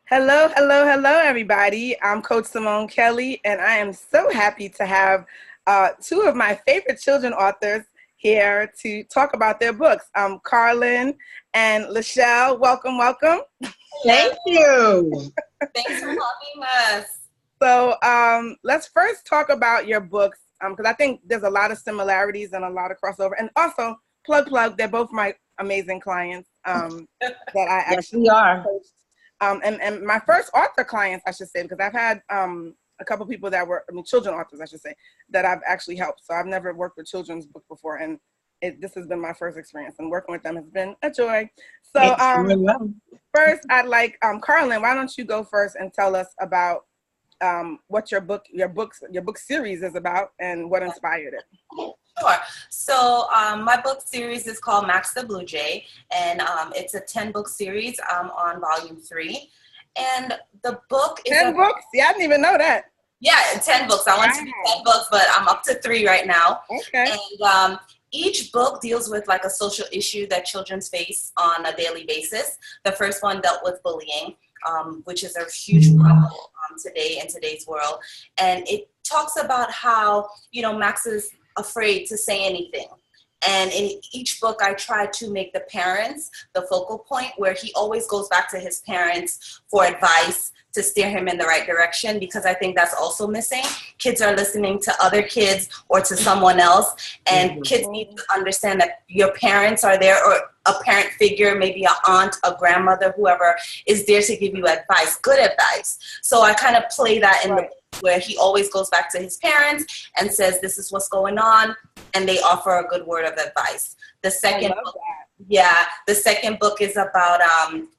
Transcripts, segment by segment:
Hello, hello, hello, everybody. I'm Coach Simone Kelly, and I am so happy to have two of my favorite children authors here to talk about their books. Karlin and LaShell. Welcome, welcome. Thank you. Thanks for having us. So let's first talk about your books, because I think there's a lot of similarities and a lot of crossover. And also, plug, they're both my amazing clients that I actually yes, we are. coached. And my first author clients, I should say, because I've had a couple people that were, children authors, I should say, that I've actually helped. So I've never worked with children's books before, and this has been my first experience, and working with them has been a joy. So first, I'd like, Karlin, why don't you go first and tell us about what your book series is about and what inspired it. Sure. So my book series is called Max the Blue Jay, and it's a 10-book series. I'm on volume 3. And the book is 10 books? Yeah, I didn't even know that. Yeah, 10 books. I want to be 10 books, but I'm up to 3 right now. Okay. And each book deals with like a social issue that children face on a daily basis. The first one dealt with bullying, which is a huge problem today in today's world. And it talks about how, Max is afraid to say anything. And in each book, I try to make the parents the focal point, where he always goes back to his parents for advice to steer him in the right direction, because I think that's also missing. Kids are listening to other kids or to someone else, and kids need to understand that your parents are there, or a parent figure, maybe an aunt, a grandmother, whoever is there to give you advice, good advice. So I kind of play that in the book, where he always goes back to his parents and says, this is what's going on, and they offer a good word of advice. The second book is about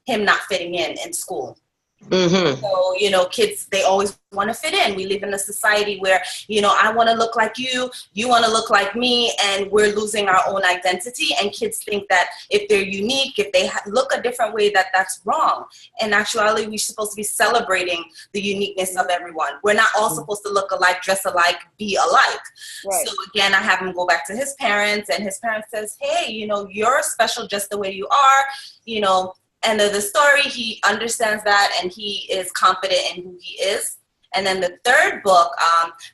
him not fitting in school. Mm-hmm. So, kids, they always want to fit in. We live in a society where, I want to look like you want to look like me, and we're losing our own identity. And kids think that if they're unique, if they look a different way, that's wrong. In actuality, we're supposed to be celebrating the uniqueness of everyone. We're not all supposed to look alike, dress alike, be alike. Right. So again, I have him go back to his parents, and his parents says, hey, you're special just the way you are, End of the story, he understands that, and he is confident in who he is. And then the third book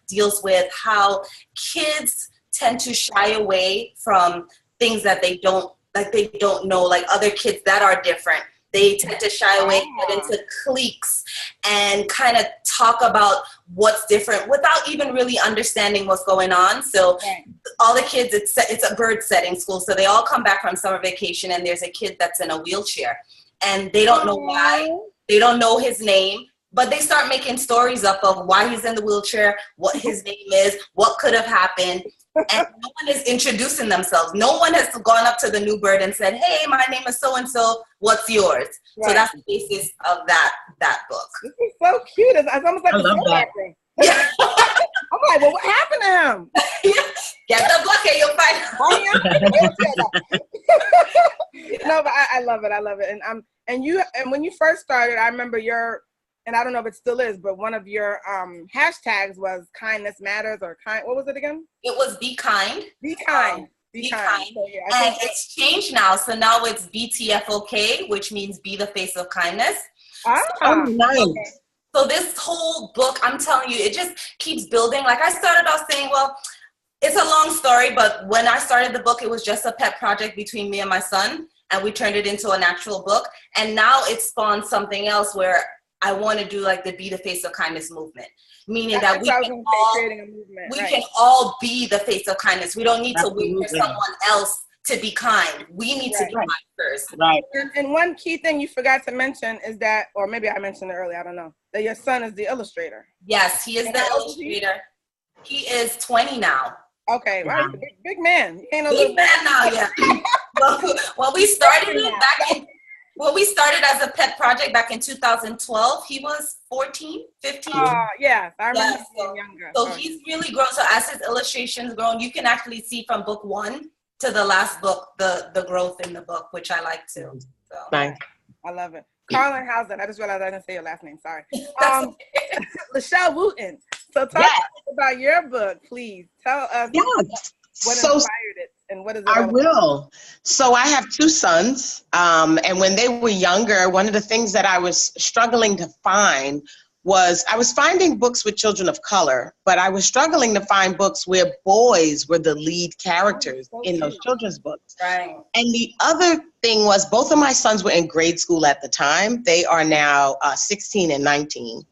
deals with how kids tend to shy away from things that they don't know, like other kids that are different. They tend to shy away, get into cliques, and kind of talk about what's different without even really understanding what's going on. So all the kids, it's a bird setting school. So they all come back from summer vacation, and there's a kid that's in a wheelchair, and they don't know why. They don't know his name, but they start making stories up of why he's in the wheelchair, what his name is, what could have happened. And no one is introducing themselves. No one has gone up to the new bird and said, hey, my name is so-and-so, what's yours? Right. So that's the basis of that book. This is so cute. It's almost like a soap opera. Yeah. I'm like, well, what happened to him? Get the bucket, you'll find him. No, but I love it. I love it. And when you first started, I remember and I don't know if it still is, but one of your hashtags was kindness matters, or what was it again? It was be kind. Be kind. Be kind. So, yeah, and it's changed now. So now it's BTFOK, which means be the face of kindness. Nice. Okay. So this whole book, I'm telling you, it just keeps building. Like I started off saying, well, it's a long story, but when I started the book, it was just a pet project between me and my son, and we turned it into an actual book. And now it spawned something else where I want to do like the Be the Face of Kindness movement, meaning that we can all be the face of kindness. We don't need to wait for someone else to be kind. We need to be kind first. Right. And one key thing you forgot to mention is that, or maybe I mentioned it earlier, I don't know, that your son is the illustrator. Yes, he is the illustrator. He is 20 now. Okay, right. Big man. He ain't no big man now, yeah. When we started when we started as a pet project back in 2012, he was 14, 15. Yeah, I remember being younger. So he's really grown. So as his illustrations grown, you can actually see from book 1 to the last book, the growth in the book, which I like too. So. Nice. I love it. Karlin Housen. I just realized I didn't say your last name. Sorry. Shell Wooten. So talk about your book, please. Tell us what inspired it and what is it I all about? will. So I have two sons, and when they were younger, one of the things that I was struggling to find was I was finding books with children of color, but I was struggling to find books where boys were the lead characters in those children's books. Right. And the other thing was both of my sons were in grade school at the time. They are now 16 and 19.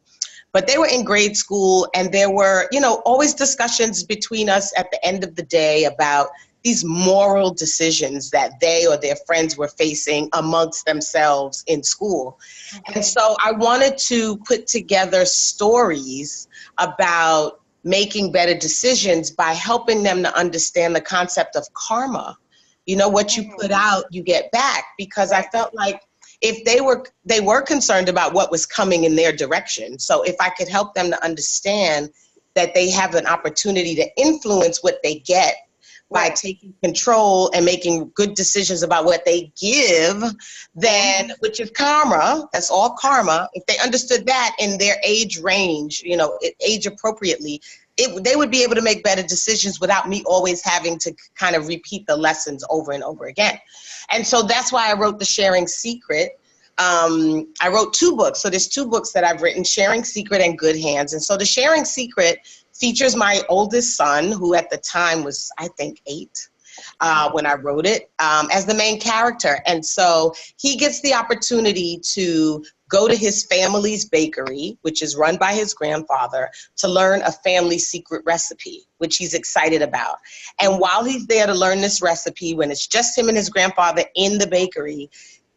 But they were in grade school, and there were, always discussions between us at the end of the day about these moral decisions that they or their friends were facing amongst themselves in school. Okay. And so I wanted to put together stories about making better decisions by helping them to understand the concept of karma. What you put out, you get back, because I felt like if they were concerned about what was coming in their direction. So if I could help them to understand that they have an opportunity to influence what they get by taking control and making good decisions about what they give, then, which is karma, that's all karma. If they understood that in their age range, age appropriately, they would be able to make better decisions without me always having to kind of repeat the lessons over and over again. And so that's why I wrote The Sharing Secret. I wrote two books. So there's two books that I've written, Sharing Secret and Good Hands. And so The Sharing Secret features my oldest son, who at the time was, I think, 8 when I wrote it, as the main character. And so he gets the opportunity to go to his family's bakery, which is run by his grandfather, to learn a family secret recipe, which he's excited about. And while he's there to learn this recipe, when it's just him and his grandfather in the bakery,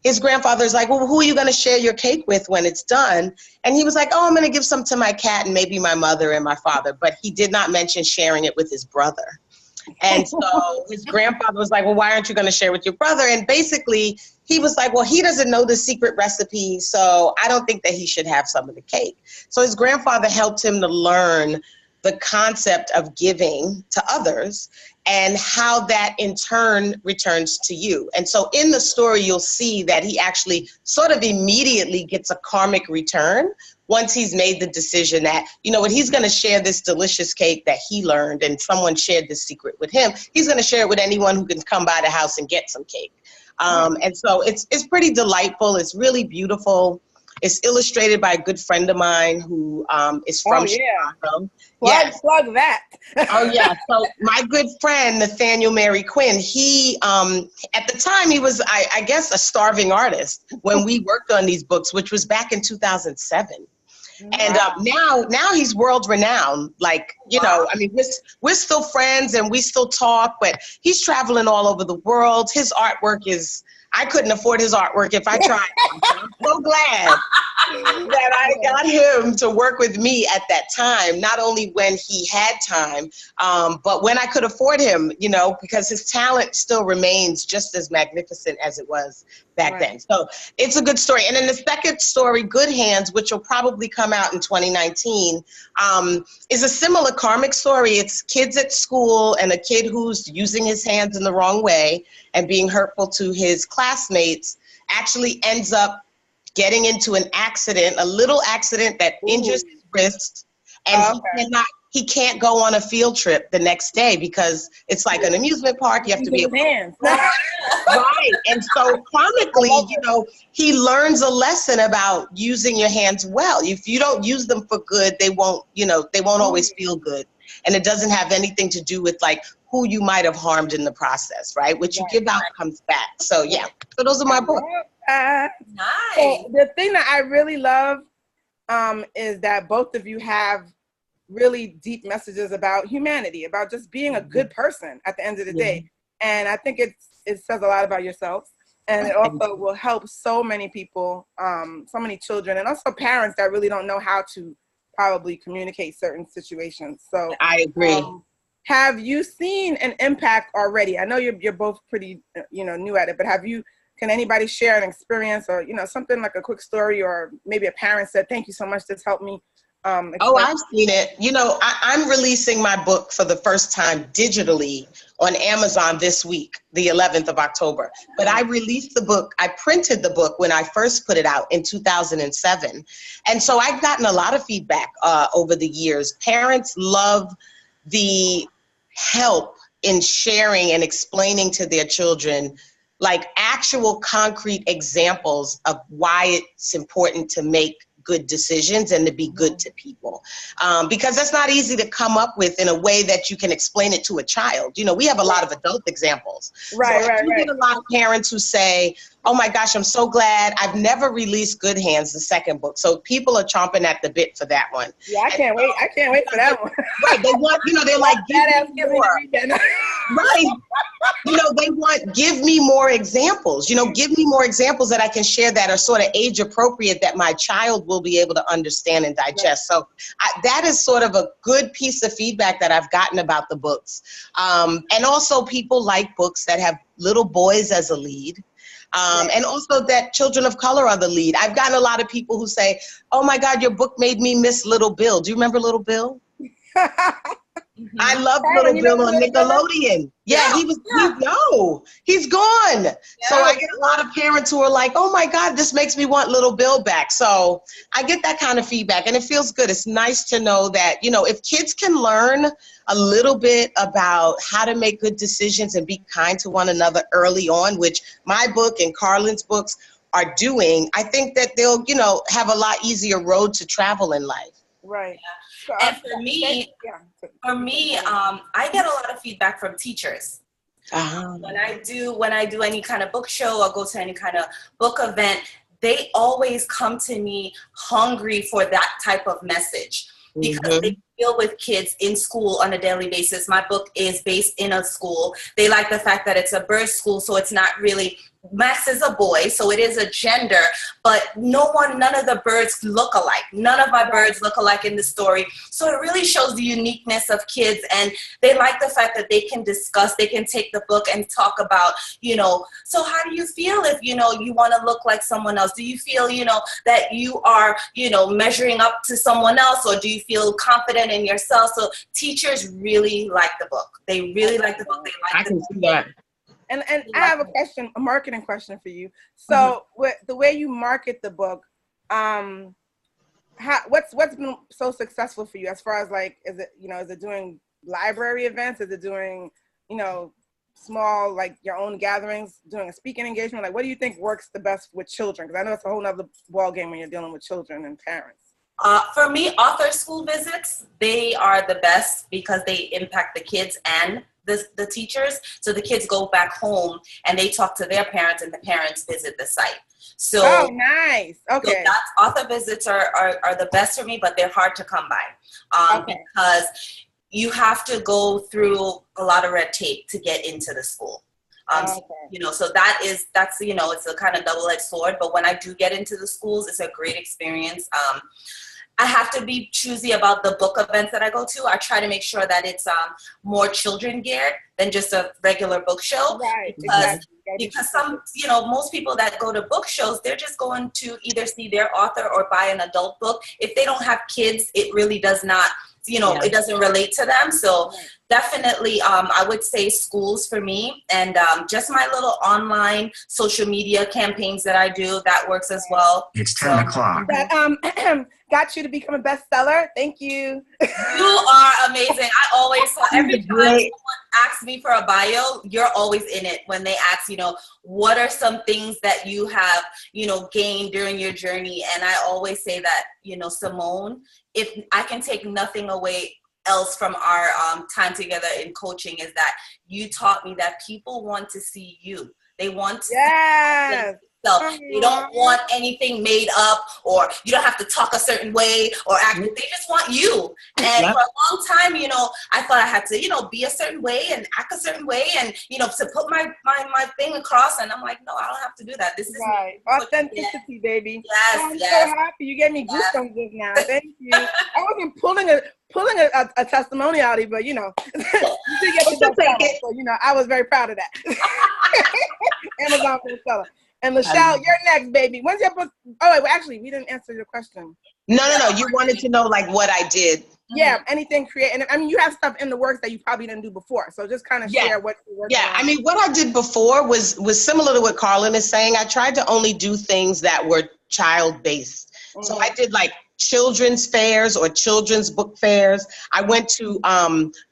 his grandfather's like, well, who are you going to share your cake with when it's done? And he was like, oh, I'm going to give some to my cat and maybe my mother and my father. But he did not mention sharing it with his brother. And so his grandfather was like, well, why aren't you going to share with your brother? And basically, he was like, well, he doesn't know the secret recipe, so I don't think that he should have some of the cake. So his grandfather helped him to learn the concept of giving to others and how that in turn returns to you. And so in the story, you'll see that he actually sort of immediately gets a karmic return once he's made the decision that, when he's going to share this delicious cake that he learned and someone shared this secret with him, he's going to share it with anyone who can come by the house and get some cake. And so it's pretty delightful. It's really beautiful. It's illustrated by a good friend of mine who is from Chicago. Plug that. Oh, yeah. So my good friend, Nathaniel Mary Quinn, he, at the time, he was, I guess, a starving artist when we worked on these books, which was back in 2007. And now he's world renowned. Like, I mean, we're still friends and we still talk, but he's traveling all over the world. His artwork is, I couldn't afford his artwork if I tried. I'm so glad that I got him to work with me at that time, not only when he had time, but when I could afford him, because his talent still remains just as magnificent as it was back then. So it's a good story. And then the second story, Good Hands, which will probably come out in 2019, is a similar karmic story. It's kids at school and a kid who's using his hands in the wrong way and being hurtful to his classmates actually ends up getting into an accident, a little accident that injures his wrist, and he can't go on a field trip the next day because it's like an amusement park. You have to be right. And so karmically, he learns a lesson about using your hands well. If you don't use them for good, they won't always feel good. And it doesn't have anything to do with like who you might have harmed in the process, right? What you give out comes back. So yeah, so those are my books. Nice. So the thing that I really love is that both of you have really deep messages about humanity, about just being a good person at the end of the day. And I think it says a lot about yourselves. And it also will help so many people, so many children, and also parents that really don't know how to probably communicate certain situations. So I agree. Have you seen an impact already? I know you're both pretty, new at it, but can anybody share an experience or, something like a quick story, or maybe a parent said, thank you so much, this helped me? I've seen it. I'm releasing my book for the first time digitally on Amazon this week, the 11th of October. But I released the book, I printed the book when I first put it out in 2007. And so I've gotten a lot of feedback over the years. Parents love the help in sharing and explaining to their children like actual concrete examples of why it's important to make good decisions and to be good to people. Because that's not easy to come up with in a way that you can explain it to a child. You know, we have a lot of adult examples. Right, so I do get a lot of parents who say, oh my gosh, I'm so glad I've never released Good Hands, the second book. So people are chomping at the bit for that one. Yeah, I can't wait. I can't wait for that one. Right, they want, you know, they're like, give me more. Right. You know, they want, give me more examples, you know, give me more examples that I can share that are sort of age appropriate that my child will be able to understand and digest. So that is sort of a good piece of feedback that I've gotten about the books. And also people like books that have little boys as a lead. And also that children of color are the lead. I've gotten a lot of people who say, oh my God, your book made me miss Little Bill. Do you remember Little Bill? I love Little Bill on Nickelodeon. Yeah, he's gone. Yeah. So I get a lot of parents who are like, oh my God, this makes me want Little Bill back. So I get that kind of feedback and it feels good. It's nice to know that, you know, if kids can learn a little bit about how to make good decisions and be kind to one another early on, which my book and Karlin's books are doing, I think that they'll, you know, have a lot easier road to travel in life. Right. Yeah. And for me, I get a lot of feedback from teachers. When I do any kind of book show or go to any kind of book event, they always come to me hungry for that type of message because they deal with kids in school on a daily basis. My book is based in a school. They like the fact that it's a birth school, so it's not really, Max is a boy, so it is a gender, but none of the birds look alike. None of my birds look alike in the story. So it really shows the uniqueness of kids, and they like the fact that they can discuss, they can take the book and talk about, you know, so how do you feel if, you know, you want to look like someone else? Do you feel, you know, that you are, you know, measuring up to someone else, or do you feel confident in yourself? So teachers really like the book. They really like the book. They like the book. And I have a marketing question for you. So with the way you market the book, what's been so successful for you as far as like, is it doing library events? Is it doing, you know, small, like your own gatherings, doing a speaking engagement? Like, what do you think works the best with children? Because I know it's a whole nother ball game when you're dealing with children and parents. For me, author school visits, they are the best because they impact the kids and the teachers. So the kids go back home and they talk to their parents and the parents visit the site. So, oh, nice. Okay. So author visits are the best for me, but they're hard to come by because you have to go through a lot of red tape to get into the school. You know, so that's, you know, it's a kind of double-edged sword, but when I do get into the schools, it's a great experience. I have to be choosy about the book events that I go to. I try to make sure that it's more children geared than just a regular book show. Right. Because some, you know, most people that go to book shows, they're just going to either see their author or buy an adult book. If they don't have kids, it really does not, you know, it doesn't relate to them. So definitely, I would say schools for me, and just my little online social media campaigns that I do, that works as well. It's 10 o'clock. That got you to become a bestseller. Thank you. You are amazing. I always, every time someone asks me for a bio, you're always in it. When they ask, you know, what are some things that you have, you know, gained during your journey? And I always say that, you know, Simone, if I can take nothing away else from our time together in coaching, is that you taught me that people want to see you. They want to see yourself. They don't want anything made up, or you don't have to talk a certain way or act. They just want you. And for a long time, you know, I thought I had to, you know, be a certain way and act a certain way, and, you know, to put my thing across. And I'm like, no, I don't have to do that. This is right. Authenticity, baby. Yes, I'm so happy you gave me goosebumps just now. Thank you. I wasn't pulling a testimony out of you, but, you know, you did get the so, you know, I was very proud of that. Amazon bestseller. And LaShell, you're next, baby. When's your book? Oh, wait, well, actually, we didn't answer your question. No. You wanted to know, like, what I did. Yeah, anything creative. I mean, you have stuff in the works that you probably didn't do before. So just kind of share what you're working on. I mean, what I did before was similar to what Karlin is saying. I tried to only do things that were child-based. So I did, like, children's fairs or children's book fairs. I went to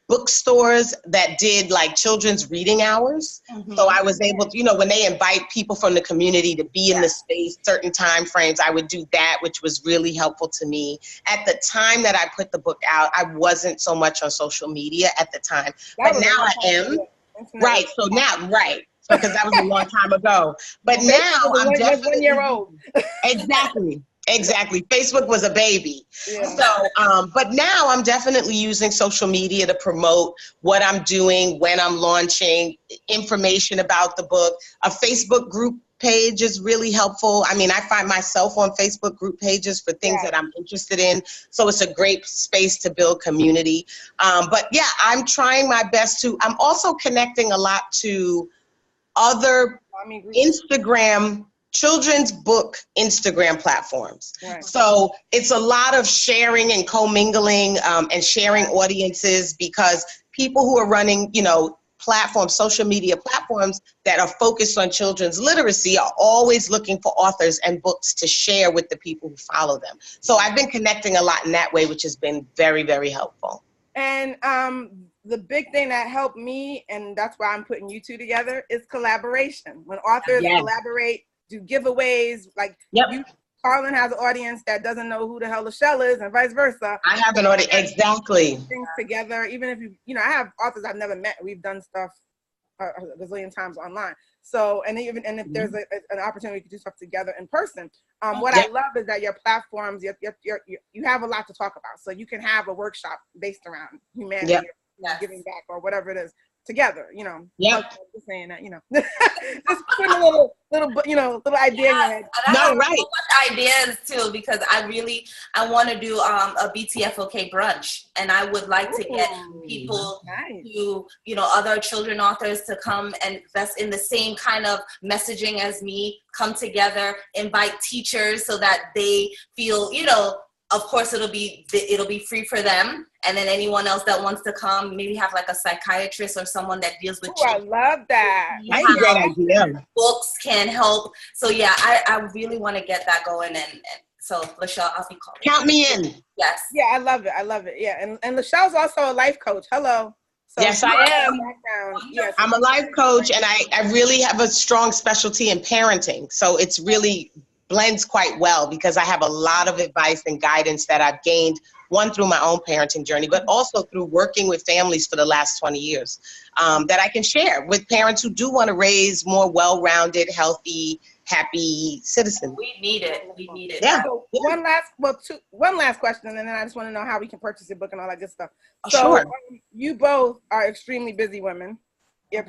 bookstores that did like children's reading hours. So I was able to, when they invite people from the community to be in the space, certain time frames, I would do that, which was really helpful to me. At the time that I put the book out, I wasn't so much on social media at the time, but now I am. Right. So now, So because that was a long time ago, but now I'm definitely 1 year old. Exactly. Facebook was a baby. Yeah. So, but now I'm definitely using social media to promote what I'm doing, when I'm launching, information about the book. A Facebook group page is really helpful. I mean, I find myself on Facebook group pages for things that I'm interested in. So it's a great space to build community. But yeah, I'm trying my best I'm also connecting a lot to other Instagram, children's book Instagram platforms. Right. So it's a lot of sharing and commingling and sharing audiences, because people who are running, platforms, social media platforms that are focused on children's literacy are always looking for authors and books to share with the people who follow them. So I've been connecting a lot in that way, which has been very, very helpful. And the big thing that helped me, and that's why I'm putting you two together, is collaboration. When authors collaborate, do giveaways, like Karlin has an audience that doesn't know who the hell LaShell is, and vice versa. I have an audience, exactly. Things together, even if I have authors I've never met. We've done stuff a gazillion times online. So, and if there's an opportunity to do stuff together in person, what I love is that your platforms, you have a lot to talk about. So you can have a workshop based around humanity, or giving back, or whatever it is, together. Just saying that, just put a little idea in your head. Ideas too, because I want to do a BTFOK brunch, and I would like to get people to, other children authors to come, and that's in the same kind of messaging as me, come together, invite teachers so that they feel, of course it'll be free for them, and then anyone else that wants to come, maybe have like a psychiatrist or someone that deals with children. I love that. That's a great idea. Books can help. So yeah, I really want to get that going, and so LaShell, I'll be calling. Count me in. Yes. Yeah, I love it. Yeah, and LaShell's also a life coach. Hello. So yes, I am. Yes. I'm a life coach, and I really have a strong specialty in parenting. So it's really blends quite well, because I have a lot of advice and guidance that I've gained, one through my own parenting journey, but also through working with families for the last 20 years, that I can share with parents who do want to raise more well-rounded, healthy, happy citizens. We need it. Yeah. So one last question, and then I just want to know how we can purchase your book and all that good stuff. So sure. You both are extremely busy women. You're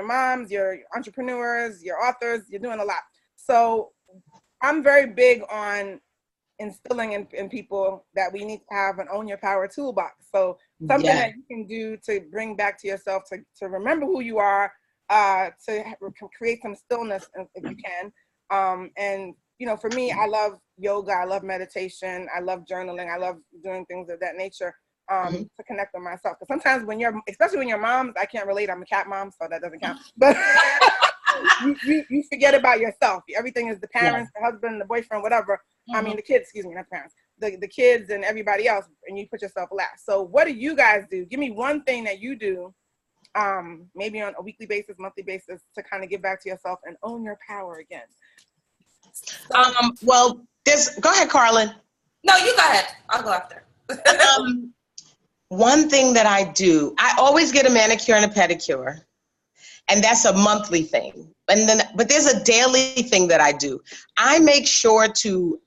moms, you're entrepreneurs, you're authors, you're doing a lot. So I'm very big on instilling in people that we need to have an own your power toolbox. So something that you can do to bring back to yourself, to remember who you are, to create some stillness if you can. And for me, I love yoga, I love meditation, I love journaling, I love doing things of that nature to connect with myself. Because sometimes especially when you're moms, I can't relate. I'm a cat mom, so that doesn't count. But you forget about yourself. Everything is the parents, the husband, the boyfriend, whatever. I mean, the kids, excuse me, not the parents. The kids and everybody else, and you put yourself last. So what do you guys do? Give me one thing that you do, maybe on a weekly basis, monthly basis, to kind of give back to yourself and own your power again. Well, go ahead, Karlin. No, you go ahead. I'll go after. One thing that I do, I always get a manicure and a pedicure. And that's a monthly thing. But there's a daily thing that I do. I make sure to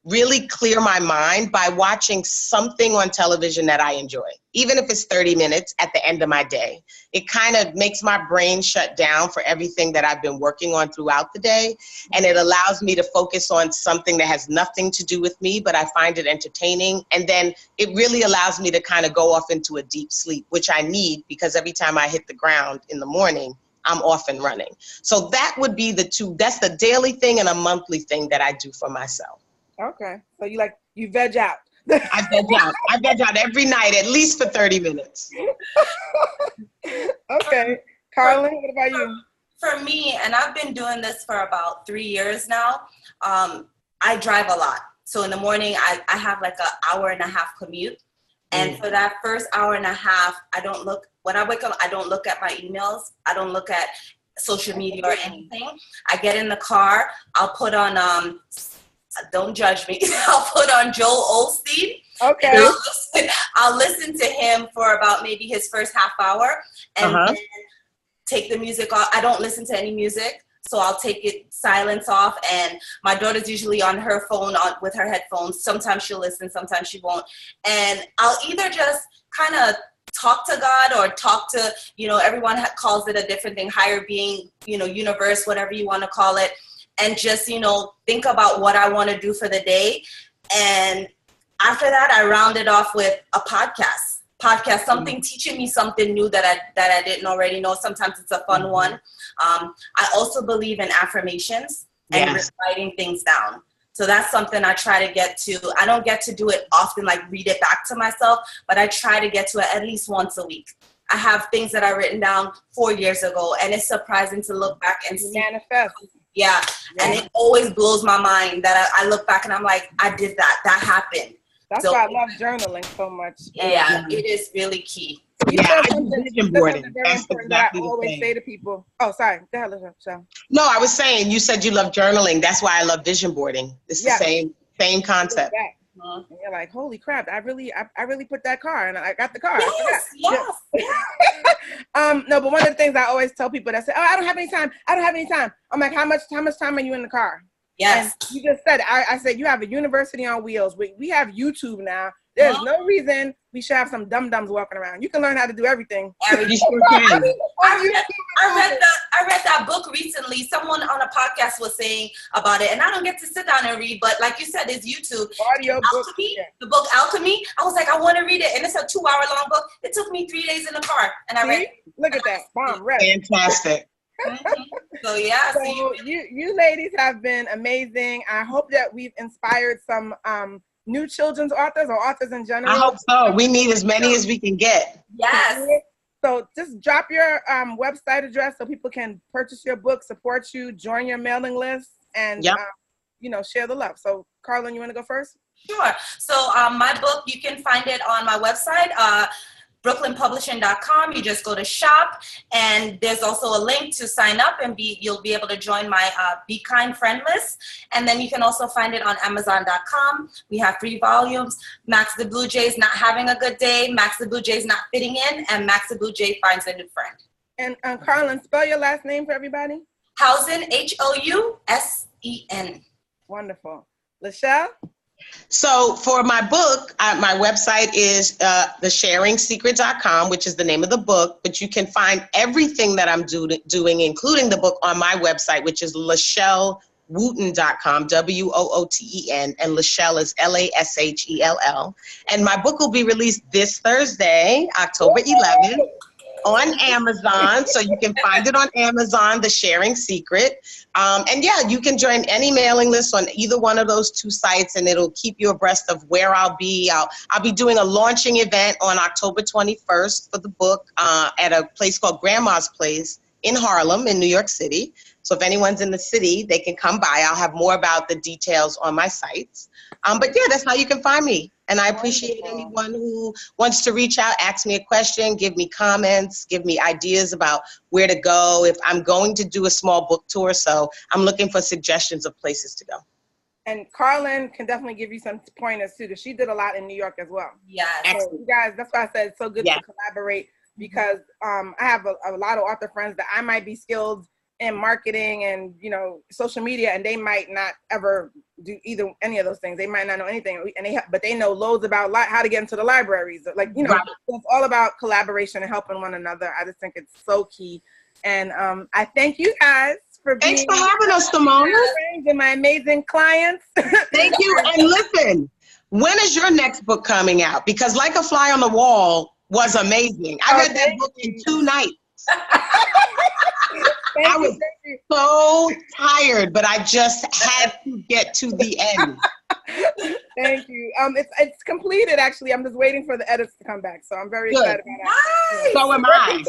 really clear my mind by watching something on television that I enjoy, even if it's 30 minutes at the end of my day. It kind of makes my brain shut down for everything that I've been working on throughout the day. And it allows me to focus on something that has nothing to do with me, but I find it entertaining. And then it really allows me to kind of go off into a deep sleep, which I need, because every time I hit the ground in the morning, I'm off and running. So that would be the two. That's the daily thing and a monthly thing that I do for myself. Okay. So you veg out. I veg out every night, at least for 30 minutes. Okay. Karlin, what about you? For me, and I've been doing this for about 3 years now, I drive a lot. So in the morning, I have like an hour and a half commute. And for that first hour and a half, when I wake up, I don't look at my emails. I don't look at social media or anything. I get in the car. I'll put on, don't judge me. I'll put on Joel Osteen. Okay. And I'll listen to him for about maybe his first half hour and then take the music off. I don't listen to any music. So I'll take silence off, and my daughter's usually on her phone with her headphones. Sometimes she'll listen, sometimes she won't. And I'll either just kind of talk to God or talk to, everyone calls it a different thing, higher being, universe, whatever you want to call it. And just, think about what I want to do for the day. And after that, I round it off with a podcast, something teaching me something new that I didn't already know. Sometimes it's a fun one. I also believe in affirmations and writing things down. So that's something I try to get to. I don't get to do it often, like read it back to myself, but I try to get to it at least once a week. I have things that I've written down 4 years ago, and it's surprising to look back and see. Manifest. Yeah. And it always blows my mind that I look back and I'm like, I did that. That happened. That's why I love journaling so much. Yeah, it is really key. I do vision boarding. That's exactly I always say to people. Oh, sorry. Go ahead, LaShell. No, I was saying, you said you love journaling. That's why I love vision boarding. It's the same concept. And you're like, holy crap! I really put that car, and I got the car. Yes. No, but one of the things I always tell people that say, "Oh, I don't have any time. I'm like, how much time are you in the car? Yes. And you just said, I said, you have a university on wheels. We have YouTube now. There's no reason we should have some dum-dums walking around. You can learn how to do everything. You sure can. I read that book recently. Someone on a podcast was saying about it, and I don't get to sit down and read, but like you said, it's YouTube. Audio book. The book Alchemy. I was like, I want to read it, and it's a 2-hour-long book. It took me 3 days in the car, and I read it. Look at that. Bomb, read. Fantastic. So yeah. So you ladies have been amazing. I hope that we've inspired some new children's authors or authors in general. I hope so. We need as many as we can get. Yes. So just drop your website address so people can purchase your book, support you, join your mailing list, and share the love. So Karlin, you want to go first? Sure. So my book, you can find it on my website, brooklynpublishing.com. You just go to shop, and there's also a link to sign up, and you'll be able to join my Be Kind friend list. And then you can also find it on amazon.com. We have 3 volumes: Max the Blue Jay's Not Having a Good Day, Max the Blue Jay's Not Fitting In, and Max the Blue Jay Finds a New Friend. And Karlin, spell your last name for everybody. Housen, Housen. Wonderful. LaShell? So for my book, my website is thesharingsecret.com, which is the name of the book, but you can find everything that I'm doing, including the book, on my website, which is LaShellWooten.com, WOOTEN, and LaShell is LASHELL. And my book will be released this Thursday, October 11th. On Amazon, so you can find it on Amazon, The Sharing Secret. And you can join any mailing list on either one of those 2 sites, and it'll keep you abreast of where I'll be. I'll be doing a launching event on October 21st for the book at a place called Grandma's Place in Harlem in New York City. So if anyone's in the city, they can come by. I'll have more about the details on my sites. But that's how you can find me. And I appreciate anyone who wants to reach out, ask me a question, give me comments, give me ideas about where to go. If I'm going to do a small book tour, so I'm looking for suggestions of places to go. And Karlin can definitely give you some pointers too, because she did a lot in New York as well. Yeah. So you guys, that's why I said it's so good to collaborate, because I have a lot of author friends that I might be skilled in marketing and social media, and they might not ever do any of those things. They might not know anything, but they know loads about how to get into the libraries. Right. It's all about collaboration and helping one another. I just think it's so key. And I thank you guys for being. Thanks for having us, Simone. And my amazing clients. Thank you. And listen, when is your next book coming out? Because Like a Fly on the Wall was amazing. I read that book in 2 nights. I was so tired, but I just had to get to the end. Thank you. It's completed, actually. I'm just waiting for the edits to come back, so I'm very excited about that. Nice. So am I.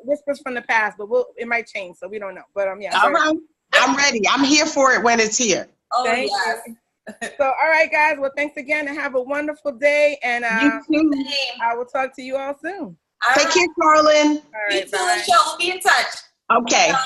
Whispers from the past, but it might change, so we don't know. But All right. I'm ready. I'm here for it when it's here. Oh, yes. So, all right, guys. Well, thanks again and have a wonderful day. And You too. I will talk to you all soon. Take care, Karlin. All right, You too, bye. LaShell. We'll be in touch. Okay. Bye.